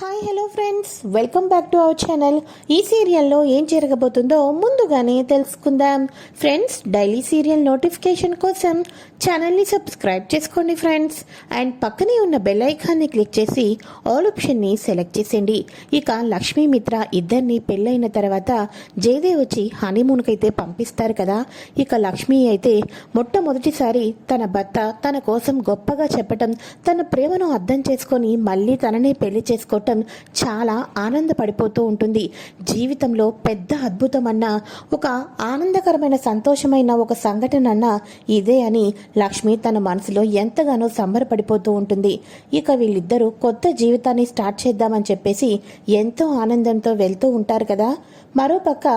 Hi hello friends, welcome back to our channel. ఈ సీరియల్లో ఏం జరగబోతుందో ముందుగానే తెలుసుకుందాం. ఫ్రెండ్స్, డైలీ సీరియల్ నోటిఫికేషన్ కోసం ఛానల్ని సబ్స్క్రైబ్ చేసుకోండి ఫ్రెండ్స్. అండ్ పక్కనే ఉన్న బెల్ ఐకాన్ని క్లిక్ చేసి ఆల్ ఆప్షన్ని సెలెక్ట్ చేసేయండి. ఇక లక్ష్మీ మిత్ర ఇద్దరిని పెళ్ళైన తర్వాత జయదేవ్ వచ్చి హనీమూన్కి అయితే పంపిస్తారు కదా. ఇక లక్ష్మి అయితే మొట్టమొదటిసారి తన భర్త తన కోసం గొప్పగా చెప్పటం, తన ప్రేమను అర్థం చేసుకొని మళ్ళీ తననే పెళ్లి చేసుకోవటం చాలా ఆనందపడిపోతూ ఉంటుంది. జీవితంలో పెద్ద అద్భుతం అన్న, ఒక ఆనందకరమైన సంతోషమైన ఒక సంఘటన అన్న ఇదే అని లక్ష్మి తన మనసులో ఎంతగానో సంబరపడిపోతూ ఉంటుంది. ఇక వీళ్ళిద్దరూ కొత్త జీవితాన్ని స్టార్ట్ చేద్దామని చెప్పేసి ఎంతో ఆనందంతో వెళ్తూ ఉంటారు కదా. మరోపక్క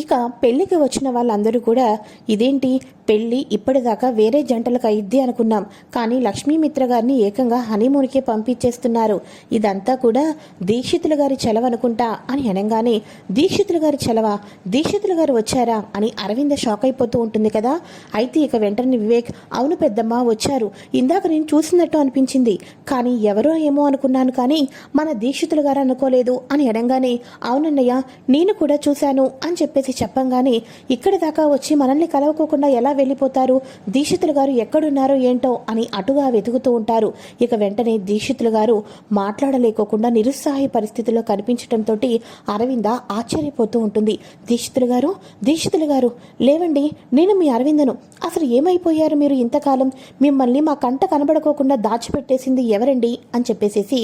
ఇక పెళ్లికి వచ్చిన వాళ్ళందరూ కూడా ఇదేంటి పెళ్లి ఇప్పటిదాకా వేరే జంటలకు అయింది అనుకున్నాం, కానీ లక్ష్మీమిత్ర గారిని ఏకంగా హనీమూన్కే పంపించేస్తున్నారు. ఇదంతా కూడా దీక్షితుల గారి చలవ అనుకుంటా అని అనగానే, దీక్షితుల గారి చలవా, దీక్షితుల గారు వచ్చారా అని అరవింద షాక్ అయిపోతూ ఉంటుంది కదా. అయితే ఇక వెంటనే వివేక్, అవును పెద్దమ్మ వచ్చారు, ఇందాక నేను చూసినట్టు అనిపించింది, కానీ ఎవరో ఏమో అనుకున్నాను, కానీ మన దీక్షితుల గారు అనుకోలేదు అని అనగానే, అవునన్నయ్య నేను కూడా చూశాను అని చెప్పేసి చెప్పంగానే, ఇక్కడి దాకా వచ్చి మనల్ని కలవకోకుండా ఎలా వెళ్ళిపోతారు, దీక్షితులు గారు ఎక్కడున్నారో ఏంటో అని అటుగా వెతుకుతూ ఉంటారు. ఇక వెంటనే దీక్షితులు గారు మాట్లాడలేకోకుండా నిరుత్సాహ పరిస్థితిలో కనిపించడంతో అరవింద ఆశ్చర్యపోతూ ఉంటుంది. దీక్షితులు గారు లేవండి, నేను మీ అరవిందను. అసలు ఏమైపోయారు మీరు ఇంతకాలం? మిమ్మల్ని మా కంట కనబడుకోకుండా దాచిపెట్టేసింది ఎవరండి అని చెప్పేసేసి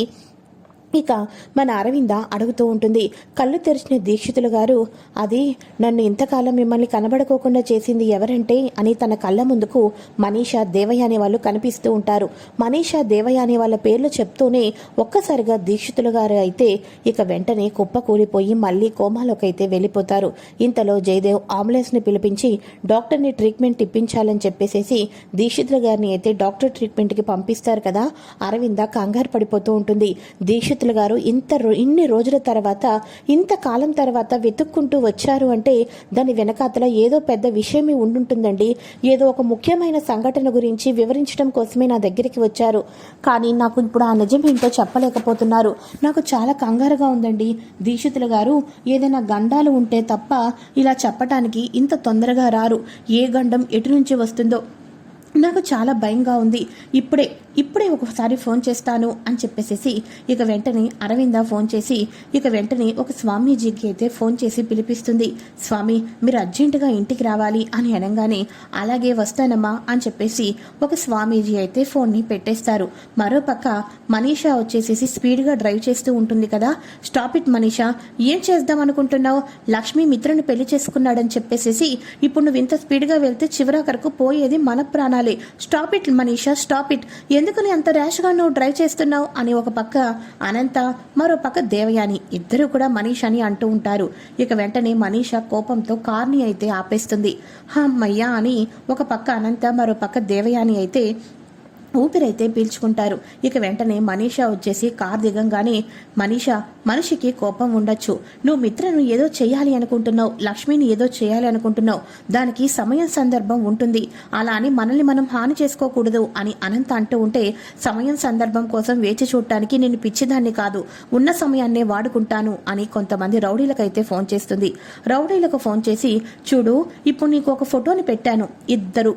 ఇక మన అరవింద అడుగుతూ ఉంటుంది. కళ్ళు తెరిచిన దీక్షితులు గారు, అది నన్ను ఇంతకాలం మిమ్మల్ని కనబడుకోకుండా చేసింది ఎవరంటే అని తన కళ్ళ ముందుకు మనీషా, దేవయ్య అనే వాళ్ళు కనిపిస్తూ ఉంటారు. మనీషా, దేవయ్య అనే వాళ్ళ పేర్లు చెప్తూనే ఒక్కసారిగా దీక్షితులు గారు అయితే ఇక వెంటనే కుప్పకూలిపోయి మళ్ళీ కోమాలోకి అయితే వెళ్ళిపోతారు. ఇంతలో జయదేవ్ అంబులెన్స్ని పిలిపించి డాక్టర్ని ట్రీట్మెంట్ ఇప్పించాలని చెప్పేసేసి దీక్షితులు గారిని అయితే డాక్టర్ ట్రీట్మెంట్కి పంపిస్తారు కదా. అరవింద కంగారు పడిపోతూ ఉంటుంది. దీక్షితులు గారు ఇన్ని రోజుల తర్వాత, ఇంతకాలం తర్వాత వెతుక్కుంటూ వచ్చారు అంటే దాని వెనకాతల ఏదో పెద్ద విషయమే ఉండుంటుందండి. ఏదో ఒక ముఖ్యమైన సంఘటన గురించి వివరించడం కోసమే నా దగ్గరికి వచ్చారు, కానీ నాకు ఇప్పుడు ఆ నిజం ఏంటో చెప్పలేకపోతున్నారు. నాకు చాలా కంగారుగా ఉందండి. దీక్షితులు గారు ఏదైనా గండాలు ఉంటే తప్ప ఇలా చెప్పటానికి ఇంత తొందరగా రారు. ఏ గండం ఎటు నుంచి వస్తుందో నాకు చాలా భయంగా ఉంది. ఇప్పుడే ఒకసారి ఫోన్ చేస్తాను అని చెప్పేసేసి ఇక వెంటనే అరవింద ఫోన్ చేసి ఇక వెంటనే ఒక స్వామీజీకి అయితే ఫోన్ చేసి పిలిపిస్తుంది. స్వామి, మీరు అర్జెంటుగా ఇంటికి రావాలి అని అనగానే, అలాగే వస్తానమ్మా అని చెప్పేసి ఒక స్వామీజీ అయితే ఫోన్ని పెట్టేస్తారు. మరోపక్క మనీషా వచ్చేసేసి స్పీడ్గా డ్రైవ్ చేస్తూ ఉంటుంది కదా. స్టాప్ ఇట్ మనీషా, ఏం చేద్దాం అనుకుంటున్నావు? లక్ష్మీ మిత్రను పెళ్లి చేసుకున్నాడని చెప్పేసేసి ఇప్పుడు నువ్వు ఇంత స్పీడ్గా వెళ్తే చివరాకరకు పోయేది మన ప్రాణాలే. Stop it Manisha, stop it. ఎందుకని అంత ర్యాష్గా నువ్వు డ్రైవ్ చేస్తున్నావు అని ఒక పక్క అనంత, మరో పక్క దేవయాని ఇద్దరు కూడా మనీషాని అంటూ ఉంటారు. ఇక వెంటనే మనీషా కోపంతో కార్ని అయితే ఆపేస్తుంది. అమ్మయ్యా అని ఒక పక్క అనంత, మరో పక్క దేవయాని అయితే ఊపిరైతే పీల్చుకుంటారు. ఇక వెంటనే మనీషా వచ్చేసి కార్ దిగంగానే, మనీషా, మనిషికి కోపం ఉండొచ్చు, నువ్వు మిత్రను ఏదో చేయాలి అనుకుంటున్నావు, లక్ష్మిని ఏదో చేయాలి అనుకుంటున్నావు, దానికి సమయం సందర్భం ఉంటుంది, అలా అని మనల్ని మనం హాని చేసుకోకూడదు అని అనంత అంటూ ఉంటే, సమయం సందర్భం కోసం వేచి చూడటానికి నేను పిచ్చిదాన్ని కాదు, ఉన్న సమయాన్నే వాడుకుంటాను అని కొంతమంది రౌడీలకైతే ఫోన్ చేస్తుంది. రౌడీలకు ఫోన్ చేసి, చూడు ఇప్పుడు నీకు ఒక ఫోటోని పెట్టాను, ఇద్దరు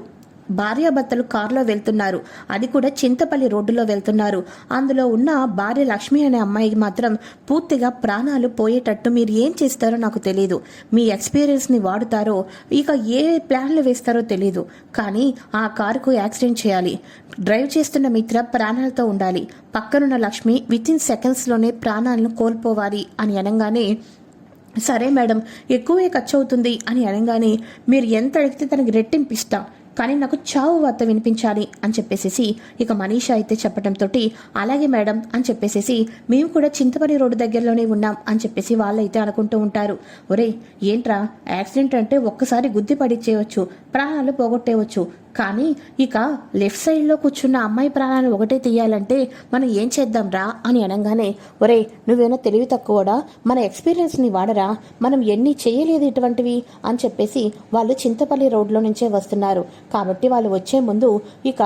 భార్యాభర్తలు కారులో వెళ్తున్నారు, అది కూడా చింతపల్లి రోడ్డులో వెళ్తున్నారు. అందులో ఉన్న భార్య లక్ష్మి అనే అమ్మాయికి మాత్రం పూర్తిగా ప్రాణాలు పోయేటట్టు మీరు ఏం చేస్తారో నాకు తెలియదు, మీ ఎక్స్పీరియన్స్ని వాడుతారో ఇక ఏ ప్లాన్లు వేస్తారో తెలీదు, కానీ ఆ కారుకు యాక్సిడెంట్ చేయాలి, డ్రైవ్ చేస్తున్న మిత్ర ప్రాణాలతో ఉండాలి, పక్కనున్న లక్ష్మి వితిన్ సెకండ్స్లోనే ప్రాణాలను కోల్పోవాలి అని అనగానే, సరే మేడం, ఎక్కువే ఖర్చు అవుతుంది అని అనగానే, మీరు ఎంత అడిగితే తనకి రెట్టింపిస్తా, కానీ నాకు చావు వార్త వినిపించాలి అని చెప్పేసేసి ఇక మనీషా అయితే చెప్పడంతో, అలాగే మేడం అని చెప్పేసేసి, మేము కూడా చింతపల్లి రోడ్డు దగ్గరలోనే ఉన్నాం అని చెప్పేసి వాళ్ళైతే అనుకుంటూ ఉంటారు. ఒరే ఏంట్రా, యాక్సిడెంట్ అంటే ఒక్కసారి గుద్ది పడిచ్చేయవచ్చు, ప్రాణాలు పోగొట్టేయవచ్చు, కానీ ఇక లెఫ్ట్ సైడ్లో కూర్చున్న అమ్మాయి ప్రాణాలు ఒకటే తీయాలంటే మనం ఏం చేద్దాం రా అని అనగానే, ఒరే నువ్వేనా తెలివి తక్కువడా, మన ఎక్స్పీరియన్స్ని వాడరా, మనం ఎన్ని చేయలేదు ఇటువంటివి అని చెప్పేసి వాళ్ళు చింతపల్లి రోడ్లో నుంచే వస్తున్నారు. కాబట్టి వాళ్ళు వచ్చే ముందు ఇక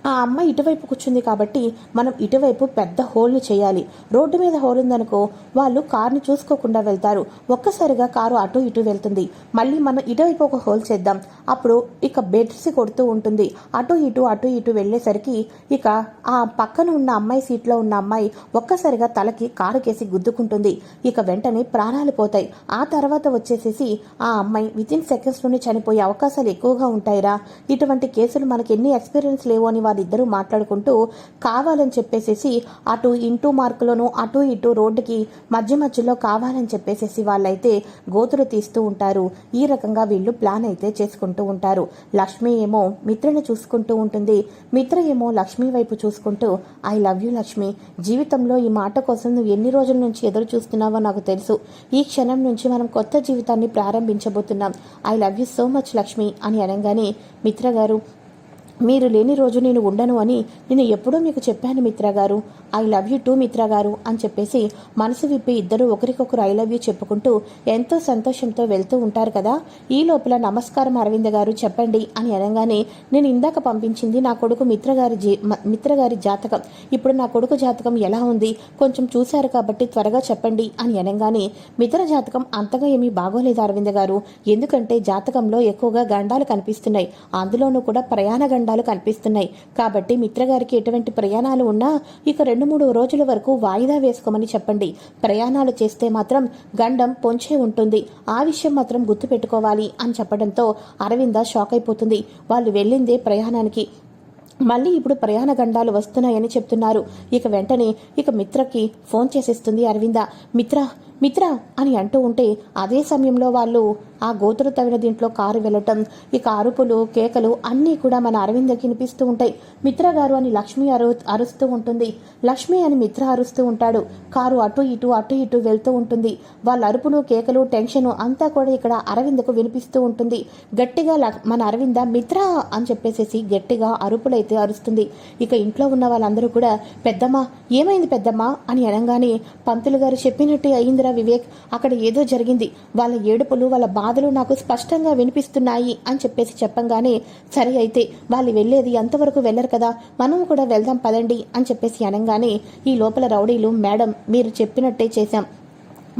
ఆ అమ్మాయి ఇటువైపు కూర్చుంది కాబట్టి మనం ఇటువైపు పెద్ద హోల్ని చేయాలి. రోడ్డు మీద హోల్ ఉందనుకో వాళ్ళు కార్ని చూసుకోకుండా వెళ్తారు. ఒక్కసారిగా కారు అటు ఇటు వెళ్తుంది. మళ్ళీ మనం ఇటువైపు ఒక హోల్ చేద్దాం. అప్పుడు ఇక బెడ్స్ కొడుతూ ఉంటుంది. అటు ఇటు వెళ్ళేసరికి ఇక ఆ పక్కన ఉన్న అమ్మాయి సీట్లో ఉన్న అమ్మాయి ఒక్కసారిగా తలకి కారు కేసి గుద్దుకుంటుంది. ఇక వెంటనే ప్రాణాలు పోతాయి. ఆ తర్వాత వచ్చేసేసి ఆ అమ్మాయి వితిన్ సెకండ్స్లోనే చనిపోయే అవకాశాలు ఎక్కువగా ఉంటాయిరా. ఇటువంటి కేసులు మనకి ఎన్ని ఎక్స్పీరియన్స్ లేవు అని వాళ్ళిద్దరూ మాట్లాడుకుంటూ కావాలని చెప్పేసేసి అటు ఇంటూ మార్కులను అటు ఇటు రోడ్డుకి మధ్యలో కావాలని చెప్పేసేసి వాళ్ళైతే గోతులు తీస్తూ ఉంటారు. ఈ రకంగా వీళ్ళు ప్లాన్ అయితే చేసుకుంటూ ఉంటారు. లక్ష్మి ఏమో మిత్రని చూసుకుంటూ ఉంటుంది. మిత్ర ఏమో లక్ష్మి వైపు చూసుకుంటూ ఐ లవ్ యూ లక్ష్మి, జీవితంలో ఈ మాట కోసం నువ్వు ఎన్ని రోజుల నుంచి ఎదురు చూస్తున్నావో నాకు తెలుసు. ఈ క్షణం నుంచి మనం కొత్త జీవితాన్ని ప్రారంభించబోతున్నాం. I love you so much Lakshmi అని అనగానే మిత్ర గారు, మీరు లేని రోజు నేను ఉండను అని నేను ఎప్పుడూ మీకు చెప్పాను మిత్ర గారు. ఐ లవ్ యూ టూ మిత్ర గారు అని చెప్పేసి మనసు విప్పి ఇద్దరు ఒకరికొకరు ఐ లవ్ యూ చెప్పుకుంటూ ఎంతో సంతోషంతో వెళ్తూ ఉంటారు కదా. ఈ లోపల నమస్కారం అరవింద్ గారు చెప్పండి అని అనగానే నేను ఇందాక పంపించింది నా కొడుకు మిత్రగారి జాతకం. ఇప్పుడు నా కొడుకు జాతకం ఎలా ఉంది కొంచెం చూశారు కాబట్టి త్వరగా చెప్పండి అని అనగానే మిత్ర జాతకం అంతగా ఏమీ బాగోలేదు అరవింద్ గారు. ఎందుకంటే జాతకంలో ఎక్కువగా గండాలు కనిపిస్తున్నాయి. అందులోనూ కూడా ప్రయాణ గండాలు కనిపిస్తున్నాయి. కాబట్టి మిత్రగారికి ఎటువంటి ప్రయాణాలు ఉన్నా ఇక 2-3 రోజుల వరకు వాయిదా వేసుకోమని చెప్పండి. ప్రయాణాలు చేస్తే మాత్రం గండం పొంచే ఉంటుంది. ఆ విషయం మాత్రం గుర్తుపెట్టుకోవాలి అని చెప్పడంతో అరవింద షాక్ అయిపోతుంది. వాళ్ళు వెళ్ళిందే ప్రయాణానికి, మళ్ళీ ఇప్పుడు ప్రయాణ గండాలు వస్తున్నాయని చెప్తున్నారు. ఇక వెంటనే ఇక మిత్రకి ఫోన్ చేసేస్తుంది అరవింద. మిత్ర అని అంటూ ఉంటే అదే సమయంలో వాళ్ళు ఆ గోతులు తవ్విన దీంట్లో కారు వెళ్ళటం, ఇక అరుపులు కేకలు అన్నీ కూడా మన అరవిందకి వినిపిస్తూ ఉంటాయి. మిత్ర గారు అని లక్ష్మి అరుస్తూ ఉంటుంది. లక్ష్మి అని మిత్ర అరుస్తూ ఉంటాడు. కారు అటు ఇటు వెళ్తూ ఉంటుంది. వాళ్ళ అరుపులు కేకలు టెన్షన్ అంతా కూడా ఇక్కడ అరవిందకు వినిపిస్తూ ఉంటుంది. గట్టిగా మన అరవింద మిత్ర అని చెప్పేసేసి గట్టిగా అరుపులైతే అరుస్తుంది. ఇక ఇంట్లో ఉన్న వాళ్ళందరూ కూడా పెద్దమ్మ ఏమైంది పెద్దమ్మ అని అనగానే పంతులు గారు చెప్పినట్టు అయిందిరా వివేక్, అక్కడ ఏదో జరిగింది. వాళ్ళ ఏడుపులు వాళ్ళ బాధలు నాకు స్పష్టంగా వినిపిస్తున్నాయి అని చెప్పేసి చెప్పంగానే సరే అయితే వాళ్ళు వెళ్ళేది ఎంతవరకు వెళ్ళరు కదా, మనం కూడా వెళ్దాం పదండి అని చెప్పేసి అనగానే ఈ లోపల రౌడీలు మేడం మీరు చెప్పినట్టే చేశాం,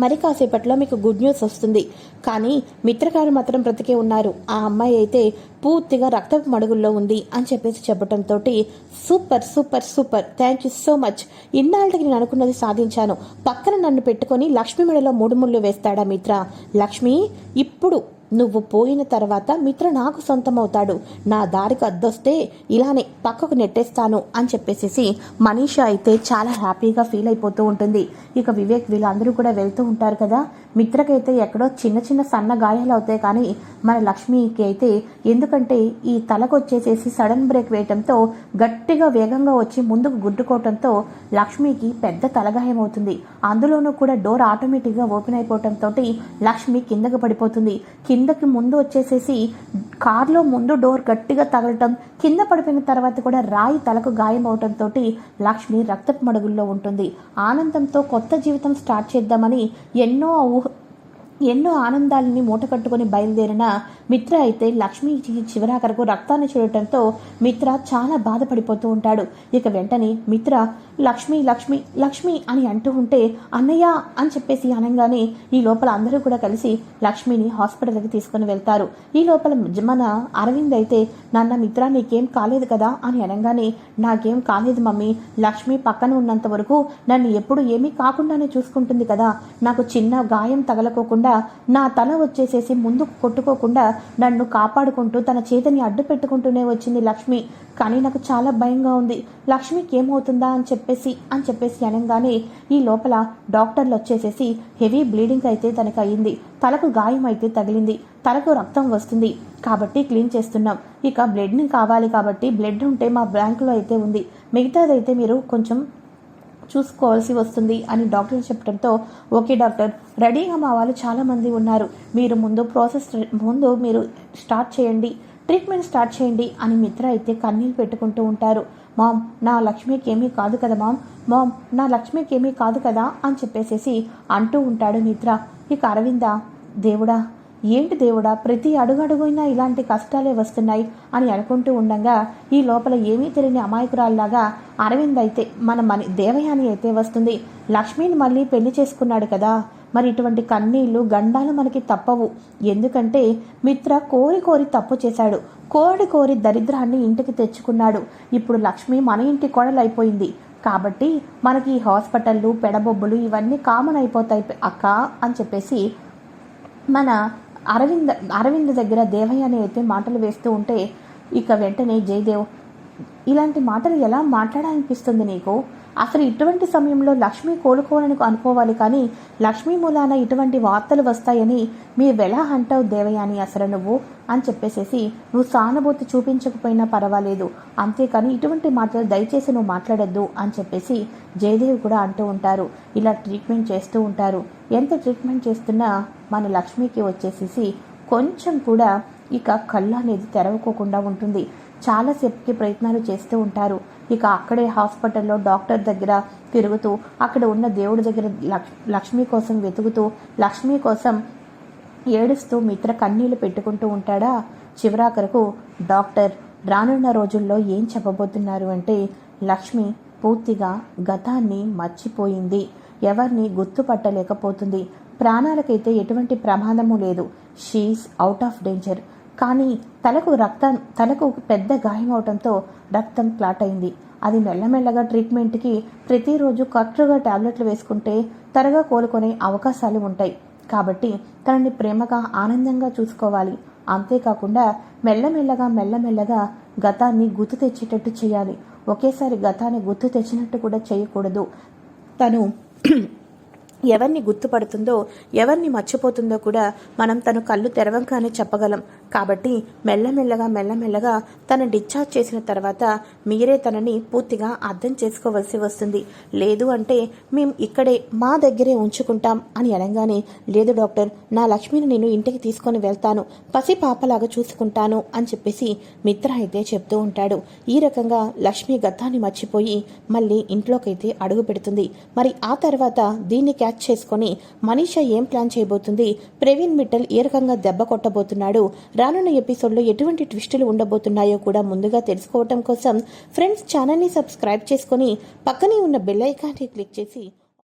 మరి కాసేపట్లో మీకు గుడ్ న్యూస్ వస్తుంది. కానీ మిత్రగారు మాత్రం బ్రతికే ఉన్నారు. ఆ అమ్మాయి అయితే పూర్తిగా రక్తపు మడుగుల్లో ఉంది అని చెప్పేసి చెప్పడంతో super super super thank you so much. ఇన్నాళ్ళకి నేను అనుకున్నది సాధించాను. పక్కన నన్ను పెట్టుకొని లక్ష్మి మెడలో 3 ముళ్ళు వేస్తాడా మిత్ర? లక్ష్మి ఇప్పుడు నువ్వు పోయిన తర్వాత మిత్ర నాకు సొంతమవుతాడు. నా దారికి అద్దొస్తే ఇలానే పక్కకు నెట్టేస్తాను అని చెప్పేసి మనీషా అయితే చాలా హ్యాపీగా ఫీల్ అయిపోతూ ఉంటుంది. ఇక వివేక్ వీళ్ళందరూ కూడా వెళ్తూ ఉంటారు కదా. మిత్రకైతే ఎక్కడో చిన్న సన్న గాయాలు అవుతాయి. కానీ మన లక్ష్మికి అయితే ఎందుకంటే ఈ తలకు వచ్చేసేసి సడన్ బ్రేక్ వేయటంతో గట్టిగా వేగంగా వచ్చి ముందుకు గుద్దుకోవటంతో లక్ష్మికి పెద్ద తలగాయం అవుతుంది. అందులోనూ కూడా డోర్ ఆటోమేటిక్గా ఓపెన్ అయిపోవటంతో లక్ష్మి కిందకు పడిపోతుంది. కిందకి ముందు వచ్చేసేసి కార్లో ముందు డోర్ గట్టిగా తగలటం, కింద పడిపోయిన తర్వాత కూడా రాయి తలకు గాయం అవటంతో లక్ష్మి రక్తపు మడుగుల్లో ఉంటుంది. ఆనందంతో కొత్త జీవితం స్టార్ట్ చేద్దామని ఎన్నో ఆనందాలని మూటకట్టుకుని బయలుదేరిన మిత్ర అయితే లక్ష్మి చివరాఖరకు రక్తాన్ని చూడటంతో మిత్ర చాలా బాధపడిపోతూ ఉంటాడు. ఇక వెంటనే మిత్ర లక్ష్మి లక్ష్మి లక్ష్మి అని అంటూ ఉంటే అన్నయ్య అని చెప్పేసి అనగానే ఈ లోపల అందరూ కూడా కలిసి లక్ష్మిని హాస్పిటల్కి తీసుకుని వెళ్తారు. ఈ లోపల మన అరవింద్ అయితే నాన్న మిత్ర నీకేం కాలేదు కదా అని అనగానే నాకేం కాలేదు మమ్మీ, లక్ష్మి పక్కన ఉన్నంత వరకు నన్ను ఎప్పుడు ఏమీ కాకుండానే చూసుకుంటుంది కదా, నాకు చిన్న గాయం తగలకోకుండా నా తల వచ్చేసేసి ముందుకు కొట్టుకోకుండా నన్ను కాపాడుకుంటూ తన చేతిని అడ్డు పెట్టుకుంటూనే వచ్చింది లక్ష్మి. కానీ నాకు చాలా భయంగా ఉంది, లక్ష్మికి ఏమవుతుందా అని చెప్పేసి అనగానే ఈ లోపల డాక్టర్లు వచ్చేసేసి హెవీ బ్లీడింగ్ అయితే తనకు అయ్యింది, తలకు గాయం అయితే తగిలింది, తలకు రక్తం వస్తుంది కాబట్టి క్లీన్ చేస్తున్నాం. ఇక బ్లడ్ని కావాలి కాబట్టి బ్లడ్ ఉంటే మా బ్యాంకులో అయితే ఉంది, మిగతాదైతే మీరు కొంచెం చూసుకోవాల్సి వస్తుంది అని డాక్టర్ చెప్పడంతో ఓకే డాక్టర్, రెడీగా మా వాళ్ళు చాలామంది ఉన్నారు, మీరు ముందు మీరు స్టార్ట్ చేయండి, ట్రీట్మెంట్ స్టార్ట్ చేయండి అని మిత్ర అయితే కన్నీళ్ళు పెట్టుకుంటూ ఉంటారు. మామ్ నా లక్ష్మికి ఏమీ కాదు కదా మామ్ నా లక్ష్మికి ఏమీ కాదు కదా అని చెప్పేసేసి అంటూ ఉంటాడు మిత్ర. ఇక అరవింద దేవుడా ఏంటి దేవుడా, ప్రతి అడుగడుగునా ఇలాంటి కష్టాలే వస్తున్నాయి అని అనుకుంటూ ఉండగా ఈ లోపల ఏమీ తెలియని అమాయకురాల్లాగా అరవింద్ అయితే మన దేవయాని అయితే వస్తుంది. లక్ష్మిని మళ్ళీ పెళ్లి చేసుకున్నాడు కదా, మరి ఇటువంటి కన్నీళ్లు గండాలు మనకి తప్పవు. ఎందుకంటే మిత్ర కోరి కోరి తప్పు చేశాడు, కోరి కోరి దరిద్రాన్ని ఇంటికి తెచ్చుకున్నాడు. ఇప్పుడు లక్ష్మి మన ఇంటి కోడలైపోయింది కాబట్టి మనకి ఈ హాస్పిటళ్ళు పెడబొబ్బులు ఇవన్నీ కామన్ అయిపోతాయి అక్క అని చెప్పేసి మన అరవింద్ దగ్గర దేవయ్యని అయితే మాటలు వేస్తూ ఉంటే ఇక వెంటనే జయదేవ్, ఇలాంటి మాటలు ఎలా మాట్లాడాలనిపిస్తుంది నీకు? అసలు ఇటువంటి సమయంలో లక్ష్మి కోలుకోవాలని అనుకోవాలి, కానీ లక్ష్మీ మూలాన ఇటువంటి వార్తలు వస్తాయని మీరు ఎలా అంటావు దేవయాని అసలు నువ్వు అని చెప్పేసేసి, నువ్వు సానుభూతి చూపించకపోయినా పర్వాలేదు, అంతేకాని ఇటువంటి మాటలు దయచేసి నువ్వు మాట్లాడొద్దు అని చెప్పేసి జయదేవ్ కూడా అంటూ ఉంటారు. ఇలా ట్రీట్మెంట్ చేస్తూ ఉంటారు. ఎంత ట్రీట్మెంట్ చేస్తున్నా మన లక్ష్మికి వచ్చేసేసి కొంచెం కూడా ఇక కళ్ళు అనేది తెరవకోకుండా ఉంటుంది. చాలాసేపుకి ప్రయత్నాలు చేస్తూ ఉంటారు. ఇక అక్కడే హాస్పిటల్లో డాక్టర్ దగ్గర తిరుగుతూ, అక్కడ ఉన్న దేవుడి దగ్గర లక్ష్మి కోసం వెతుకుతూ, లక్ష్మి కోసం ఏడుస్తూ మిత్ర కన్నీళ్లు పెట్టుకుంటూ ఉంటాడా. చివరాఖరకు డాక్టర్ రానున్న రోజుల్లో ఏం చెప్పబోతున్నారు అంటే, లక్ష్మి పూర్తిగా గతాన్ని మర్చిపోయింది, ఎవరిని గుర్తుపట్టలేకపోతుంది, ప్రాణాలకైతే ఎటువంటి ప్రమాదము లేదు, షీఈస్ అవుట్ ఆఫ్ డేంజర్. కానీ తలకు పెద్ద గాయం అవడంతో రక్తం క్లాట్ అయింది. అది మెల్లమెల్లగా ట్రీట్మెంట్కి ప్రతిరోజు కరెక్ట్గా టాబ్లెట్లు వేసుకుంటే త్వరగా కోలుకునే అవకాశాలు ఉంటాయి. కాబట్టి తనని ప్రేమగా ఆనందంగా చూసుకోవాలి. అంతేకాకుండా మెల్లమెల్లగా గతాన్ని గుర్తు తెచ్చేటట్టు చేయాలి. ఒకేసారి గతాన్ని గుర్తు తెచ్చినట్టు కూడా చేయకూడదు. తను ఎవరిని గుర్తుపడుతుందో ఎవరిని మర్చిపోతుందో కూడా మనం తను కళ్ళు తెరవంగానే చెప్పగలం. కాబట్టి మెల్లమెల్లగా తను డిశ్చార్జ్ చేసిన తర్వాత మీరే తనని పూర్తిగా అర్థం చేసుకోవలసి వస్తుంది. లేదు అంటే మేము ఇక్కడే మా దగ్గరే ఉంచుకుంటాం అని అనగానే, లేదు డాక్టర్, నా లక్ష్మిని నేను ఇంటికి తీసుకొని వెళ్తాను, పసి పాపలాగా చూసుకుంటాను అని చెప్పేసి మిత్ర అయితే చెప్తూ ఉంటాడు. ఈ రకంగా లక్ష్మి గతాన్ని మర్చిపోయి మళ్ళీ ఇంట్లోకైతే అడుగు పెడుతుంది. మరి ఆ తర్వాత దీన్ని క్యాచ్ చేసుకొని మనీషా ఏం ప్లాన్ చేయబోతుంది, ప్రవీణ్ మిట్టల్ ఏ రకంగా దెబ్బ కొట్టబోతున్నాడు, రానున్న ఎపిసోడ్లో ఎటువంటి ట్విస్టులు ఉండబోతున్నాయో కూడా ముందుగా తెలుసుకోవటం కోసం ఫ్రెండ్స్ ఛానల్ని సబ్స్క్రైబ్ చేసుకొని పక్కనే ఉన్న బెల్ ఐకాన్ని క్లిక్ చేసి